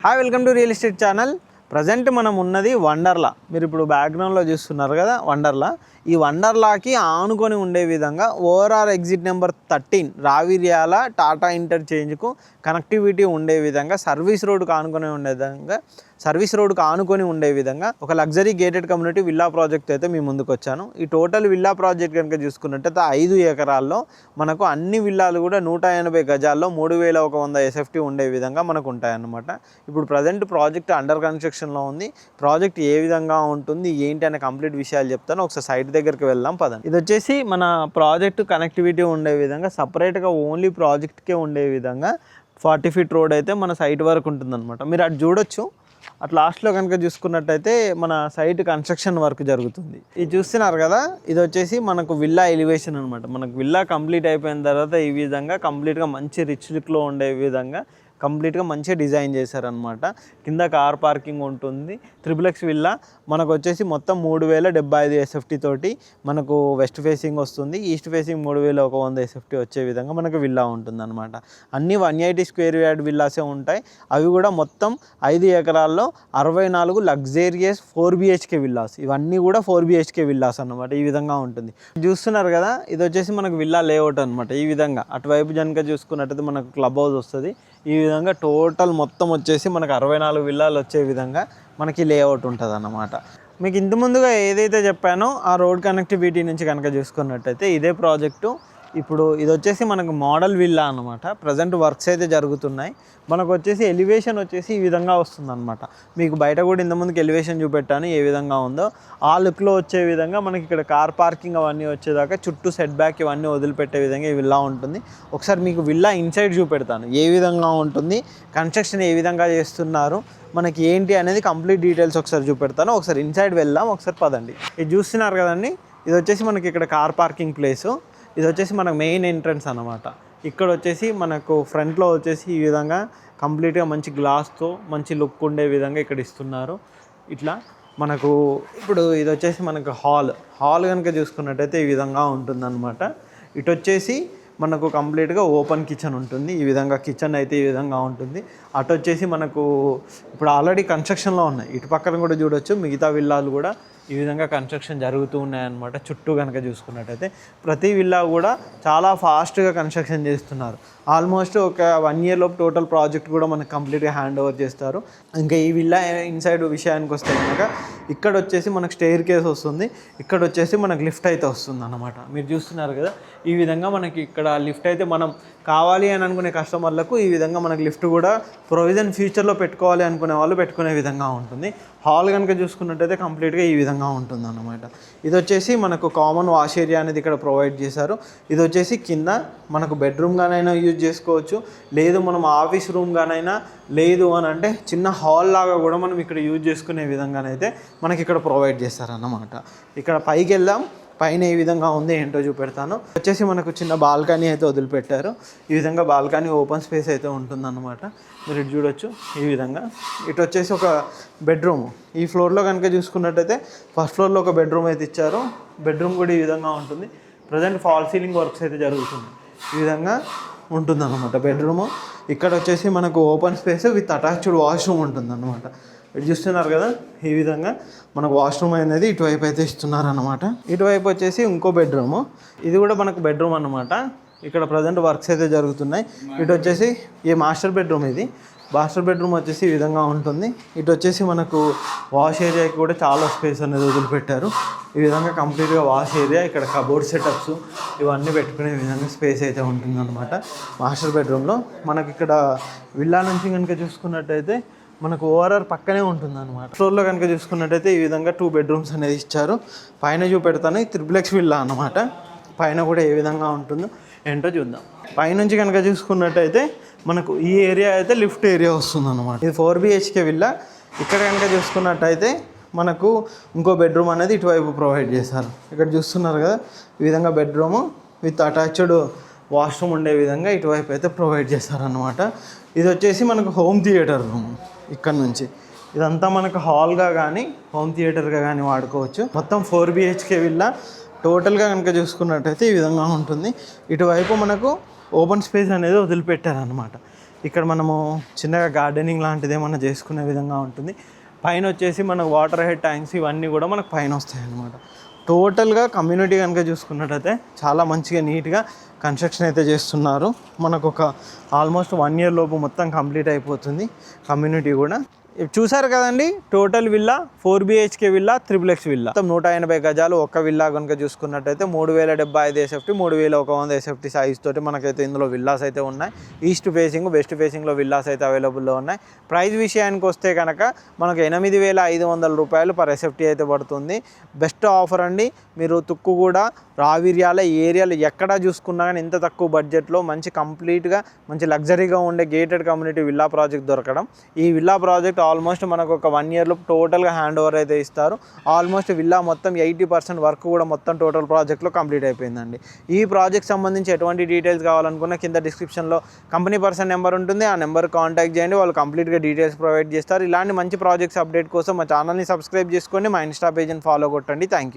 Hi welcome to real estate channel. Present మనం ఉన్నది వండర్లా. మీరు ఇప్పుడు బ్యాక్గ్రౌండ్లో చూస్తున్నారు కదా వండర్లా. ఈ వండర్లాకి ఆనుకొని ఉండే విధంగా ORR exit number 13 Raviryala Tata ఇంటర్చేంజ్కు కనెక్టివిటీ ఉండే విధంగా సర్వీస్ రోడ్డుకు ఆనుకొని ఉండే విధంగా ఒక luxury gated community villa project అయితే మీ ముందుకు వచ్చాను. ఈ టోటల్ విల్లా ప్రాజెక్ట్ కనుక చూసుకున్నట్టయితే 5 ఎకరాల్లో మనకు అన్ని విల్లాలు కూడా 180 గజాల్లో 3100 SFT ఉండే విధంగా మనకు ఉంటాయన్నమాట. ఇప్పుడు ప్రజెంట్ ప్రాజెక్ట్ అండర్ కన్స్ట్రక్షన్లో ఉంది. ప్రాజెక్ట్ ఏ విధంగా ఉంటుంది ఏంటి అనే కంప్లీట్ విషయాలు చెప్తాను. ఒకసారి సైట్ దగ్గరికి వెళ్దాం పదండి. ఇది వచ్చేసి మన ప్రాజెక్ట్ కనెక్టివిటీ ఉండే విధంగా సపరేట్గా ఓన్లీ ప్రాజెక్ట్కే ఉండే విధంగా 40 ఫీట్ రోడ్ అయితే మన సైట్ వరకు ఉంటుందన్నమాట. మీరు అటు చూడొచ్చు. అట్ లాస్ట్లో కనుక చూసుకున్నట్టయితే మన సైట్ కన్స్ట్రక్షన్ వర్క్ జరుగుతుంది. ఇది చూస్తున్నారు కదా, ఇది వచ్చేసి మనకు విల్లా ఎలివేషన్ అనమాట. మనకు విల్లా కంప్లీట్ అయిపోయిన తర్వాత ఈ విధంగా కంప్లీట్గా మంచి రిచ్ లుక్లో ఉండే విధంగా కంప్లీట్గా మంచిగా డిజైన్ చేశారనమాట. కింద కార్ పార్కింగ్ ఉంటుంది. XXX విల్లా మనకు వచ్చేసి మొత్తం 3075 SFT తోటి మనకు వెస్ట్ ఫేసింగ్ వస్తుంది. ఈస్ట్ ఫేసింగ్ 3100 SFT వచ్చే విధంగా మనకు విల్లా ఉంటుంది అనమాట. అన్నీ 180 స్క్వేర్ యార్డ్ విల్లాసే ఉంటాయి. అవి కూడా మొత్తం 5 ఎకరాల్లో 64 లగ్జేరియస్ 4 BHK విల్లాస్. ఇవన్నీ కూడా 4 BHK విల్లాస్ అనమాట. ఈ విధంగా ఉంటుంది. చూస్తున్నారు కదా, ఇది వచ్చేసి మనకు విల్లా లేఅవుట్ అనమాట. ఈ విధంగా అటువైపు కనుక చూసుకున్నట్టయితే మనకు క్లబ్ హౌస్ వస్తుంది. ఈ విధంగా టోటల్ మొత్తం వచ్చేసి మనకు 64 విల్లాలు వచ్చే విధంగా మనకి లేఅవుట్ ఉంటుంది అన్నమాట. మీకు ఇంత ముందుగా ఏదైతే చెప్పానో ఆ రోడ్ కనెక్టివిటీ నుంచి కనుక చూసుకున్నట్టయితే ఇదే ప్రాజెక్టు. ఇప్పుడు ఇది వచ్చేసి మనకు మోడల్ విల్లా అనమాట. ప్రజెంట్ వర్క్స్ అయితే జరుగుతున్నాయి. మనకు వచ్చేసి ఎలివేషన్ వచ్చేసి ఈ విధంగా వస్తుందన్నమాట. మీకు బయట కూడా ఇంతకుముందుకు ఎలివేషన్ చూపెట్టాను ఏ విధంగా ఉందో. ఆ లుక్లో వచ్చే విధంగా మనకి ఇక్కడ కార్ పార్కింగ్ అవన్నీ వచ్చేదాకా చుట్టూ సెట్ బ్యాక్ ఇవన్నీ వదిలిపెట్టే విధంగా ఈ విల్లా ఉంటుంది. ఒకసారి మీకు విల్లా ఇన్సైడ్ చూపెడతాను ఏ విధంగా ఉంటుంది, కన్స్ట్రక్షన్ ఏ విధంగా చేస్తున్నారు, మనకి ఏంటి అనేది కంప్లీట్ డీటెయిల్స్ ఒకసారి చూపెడతాను. ఒకసారి ఇన్సైడ్ వెళ్దాం. ఒకసారి పదండి. ఇది చూస్తున్నారు కదండి, ఇది వచ్చేసి మనకి ఇక్కడ కార్ పార్కింగ్ ప్లేసు. ఇది వచ్చేసి మనకు మెయిన్ ఎంట్రన్స్ అన్నమాట. ఇక్కడ వచ్చేసి మనకు ఫ్రంట్లో వచ్చేసి ఈ విధంగా కంప్లీట్గా మంచి గ్లాస్తో మంచి లుక్ ఉండే విధంగా ఇక్కడ ఇస్తున్నారు. ఇట్లా మనకు ఇప్పుడు ఇది వచ్చేసి మనకు హాల్ కనుక చూసుకున్నట్టయితే ఈ విధంగా ఉంటుందన్నమాట. ఇటు వచ్చేసి మనకు కంప్లీట్గా ఓపెన్ కిచెన్ ఉంటుంది. ఈ విధంగా కిచెన్ అయితే ఈ విధంగా ఉంటుంది. అటు వచ్చేసి మనకు ఇప్పుడు ఆల్రెడీ కన్స్ట్రక్షన్లో ఉన్నాయి. ఇటు పక్కన కూడా చూడొచ్చు మిగతా విల్లాలు కూడా ఈ విధంగా కన్స్ట్రక్షన్ జరుగుతూ ఉన్నాయన్నమాట. చుట్టూ కనుక చూసుకున్నట్టయితే ప్రతి విల్లా కూడా చాలా ఫాస్ట్గా కన్స్ట్రక్షన్ చేస్తున్నారు. ఆల్మోస్ట్ ఒక 1 year లోపు టోటల్ ప్రాజెక్ట్ కూడా మనకు కంప్లీట్గా హ్యాండ్ ఓవర్ చేస్తారు. ఇంకా ఈ విల్లా ఇన్సైడ్ విషయానికి వస్తే కనుక ఇక్కడ వచ్చేసి మనకు స్టెయిర్ కేస్ వస్తుంది. ఇక్కడ వచ్చేసి మనకు లిఫ్ట్ అయితే వస్తుంది అన్నమాట. మీరు చూస్తున్నారు కదా, ఈ విధంగా మనకి ఇక్కడ లిఫ్ట్ అయితే మనం కావాలి అని అనుకునే కస్టమర్లకు ఈ విధంగా మనకి లిఫ్ట్ కూడా ప్రొవిజన్ ఫ్యూచర్లో పెట్టుకోవాలి అనుకునే వాళ్ళు పెట్టుకునే విధంగా ఉంటుంది. హాల్ కనుక చూసుకున్నట్టయితే కంప్లీట్గా ఈ విధంగా ఉంటుంది అన్నమాట. ఇది వచ్చేసి మనకు కామన్ వాష్ ఏరియా అనేది ఇక్కడ ప్రొవైడ్ చేశారు. ఇది వచ్చేసి కింద మనకు బెడ్రూమ్గానైనా యూజ్ చేసుకోవచ్చు, లేదు మనం ఆఫీస్ రూమ్గానైనా, లేదు అని అంటే చిన్న హాల్ లాగా కూడా మనం ఇక్కడ యూజ్ చేసుకునే విధంగానైతే మనకి ఇక్కడ ప్రొవైడ్ చేస్తారన్నమాట. ఇక్కడ పైకి వెళ్దాం. పైన ఏ విధంగా ఉంది ఏంటో చూపెడతాను. వచ్చేసి మనకు చిన్న బాల్కనీ అయితే వదిలిపెట్టారు. ఈ విధంగా బాల్కనీ ఓపెన్ స్పేస్ అయితే ఉంటుందన్నమాట. మీరు ఇటు చూడొచ్చు. ఈ విధంగా ఇటు వచ్చేసి ఒక బెడ్రూమ్. ఈ ఫ్లోర్లో కనుక చూసుకున్నట్టయితే ఫస్ట్ ఫ్లోర్లో ఒక బెడ్రూమ్ అయితే ఇచ్చారు. బెడ్రూమ్ కూడా ఈ విధంగా ఉంటుంది. ప్రజెంట్ ఫాల్ సీలింగ్ వర్క్స్ అయితే జరుగుతుంది. ఈ విధంగా ఉంటుందన్నమాట బెడ్రూము. ఇక్కడ వచ్చేసి మనకు open space with attached washroom ఉంటుందన్నమాట. ఇటు చూస్తున్నారు కదా, ఈ విధంగా మనకు వాష్రూమ్ అనేది ఇటువైపు అయితే ఇస్తున్నారన్నమాట. ఇటువైపు వచ్చేసి ఇంకో బెడ్రూము. ఇది కూడా మనకు బెడ్రూమ్ అన్నమాట. ఇక్కడ ప్రజెంట్ వర్క్స్ అయితే జరుగుతున్నాయి. ఇటు వచ్చేసి ఈ మాస్టర్ బెడ్రూమ్. ఇది మాస్టర్ బెడ్రూమ్ వచ్చేసి ఈ విధంగా ఉంటుంది. ఇటు వచ్చేసి మనకు వాష్ ఏరియాకి కూడా చాలా స్పేస్ అనేది వదిలిపెట్టారు. ఈ విధంగా కంప్లీట్గా వాష్ ఏరియా, ఇక్కడ కబోర్డ్ సెటప్స్ ఇవన్నీ పెట్టుకునే విధంగా స్పేస్ అయితే ఉంటుందన్నమాట మాస్టర్ బెడ్రూమ్లో. మనకి ఇక్కడ విల్లా నుంచి కనుక చూసుకున్నట్టయితే మనకు ఓఆర్ఆర్ పక్కనే ఉంటుందన్నమాట. ఫ్లోర్లో కనుక చూసుకున్నట్టయితే ఈ విధంగా 2 bedrooms అనేది ఇచ్చారు. పైన చూపెడతాను. XXX విల్లా అన్నమాట. పైన కూడా ఏ విధంగా ఉంటుందో ఏంటో చూద్దాం. పైనుంచి కనుక చూసుకున్నట్టయితే మనకు ఈ ఏరియా అయితే లిఫ్ట్ ఏరియా వస్తుందన్నమాట. ఇది 4 BHK విల్లా. ఇక్కడ కనుక చూసుకున్నట్టయితే మనకు ఇంకో బెడ్రూమ్ అనేది ఇటువైపు ప్రొవైడ్ చేశారు. ఇక్కడ చూస్తున్నారు కదా, ఈ విధంగా బెడ్రూము విత్ అటాచ్డ్ వాష్రూమ్ ఉండే విధంగా ఇటువైపు అయితే ప్రొవైడ్ చేశారన్నమాట. ఇది వచ్చేసి మనకు హోమ్ థియేటర్ రూమ్. ఇక్కడ నుంచి ఇదంతా మనకు హాల్గా కానీ హోమ్ థియేటర్గా కానీ వాడుకోవచ్చు. మొత్తం 4 BHK విల్లా. టోటల్గా కనుక చూసుకున్నట్టయితే ఈ విధంగా ఉంటుంది. ఇటువైపు మనకు ఓపెన్ స్పేస్ అనేది వదిలిపెట్టారనమాట. ఇక్కడ మనము చిన్నగా గార్డెనింగ్ లాంటిది ఏమన్నా చేసుకునే విధంగా ఉంటుంది. పైన వచ్చేసి మనకు వాటర్ హెడ్ ట్యాంక్స్ ఇవన్నీ కూడా మనకు పైన వస్తాయి అన్నమాట. టోటల్గా కమ్యూనిటీ కనుక చూసుకున్నట్టయితే చాలా మంచిగా నీట్గా కన్స్ట్రక్షన్ అయితే చేస్తున్నారు. మనకు ఒక ఆల్మోస్ట్ 1 year లోపు మొత్తం కంప్లీట్ అయిపోతుంది కమ్యూనిటీ కూడా. చూసారు కదండి, total villa 4 BHK villa, XXX villa, మొత్తం 180 గజాలు. ఒక్క విల్లా కనుక చూసుకున్నట్టయితే 3075 SFT, 3100 SFT సైజ్ తోటి మనకైతే ఇందులో విల్లాస్ అయితే ఉన్నాయి. ఈస్ట్ ఫేసింగ్, వెస్ట్ ఫేసింగ్లో విల్లాస్ అయితే అవైలబుల్లో ఉన్నాయి. ప్రైస్ విషయానికి వస్తే కనుక మనకు 8500 రూపాయలు పర్ SFT అయితే పడుతుంది. బెస్ట్ ఆఫర్ అండి. మీరు తుక్కుగూడ, రావిర్యాల ఏరియాలు ఎక్కడా చూసుకున్నా కానీ ఇంత తక్కువ బడ్జెట్లో మంచి కంప్లీట్గా మంచి లగ్జరీగా ఉండే గేటెడ్ కమ్యూనిటీ విల్లా ప్రాజెక్ట్ దొరకడం. ఈ విల్లా ప్రాజెక్ట్ ఆల్మోస్ట్ మనకు ఒక 1 year లోపు టోటల్గా హ్యాండ్ ఓవర్ అయితే ఇస్తారు. ఆల్మోస్ట్ విల్లా మొత్తం 80% వర్క్ కూడా మొత్తం టోటల్ ప్రాజెక్ట్లో కంప్లీట్ అయిపోయిందండి. ఈ ప్రాజెక్ట్ సంబంధించి ఎటువంటి డీటెయిల్స్ కావాలనుకున్నా కింద డిస్క్రిప్షన్లో కంపెనీ పర్సన్ నెంబర్ ఉంటుంది. ఆ నెంబర్ కాంటాక్ట్ చేయండి, వాళ్ళు కంప్లీట్గా డీటెయిల్స్ ప్రొవైడ్ చేస్తారు. ఇలాంటి మంచి ప్రాజెక్ట్స్ అప్డేట్ కోసం మా ఛానల్ని సబ్స్క్రైబ్ చేసుకోండి, మా ఇన్స్టా పేజ్ని ఫాలో కొట్టండి. Thank you.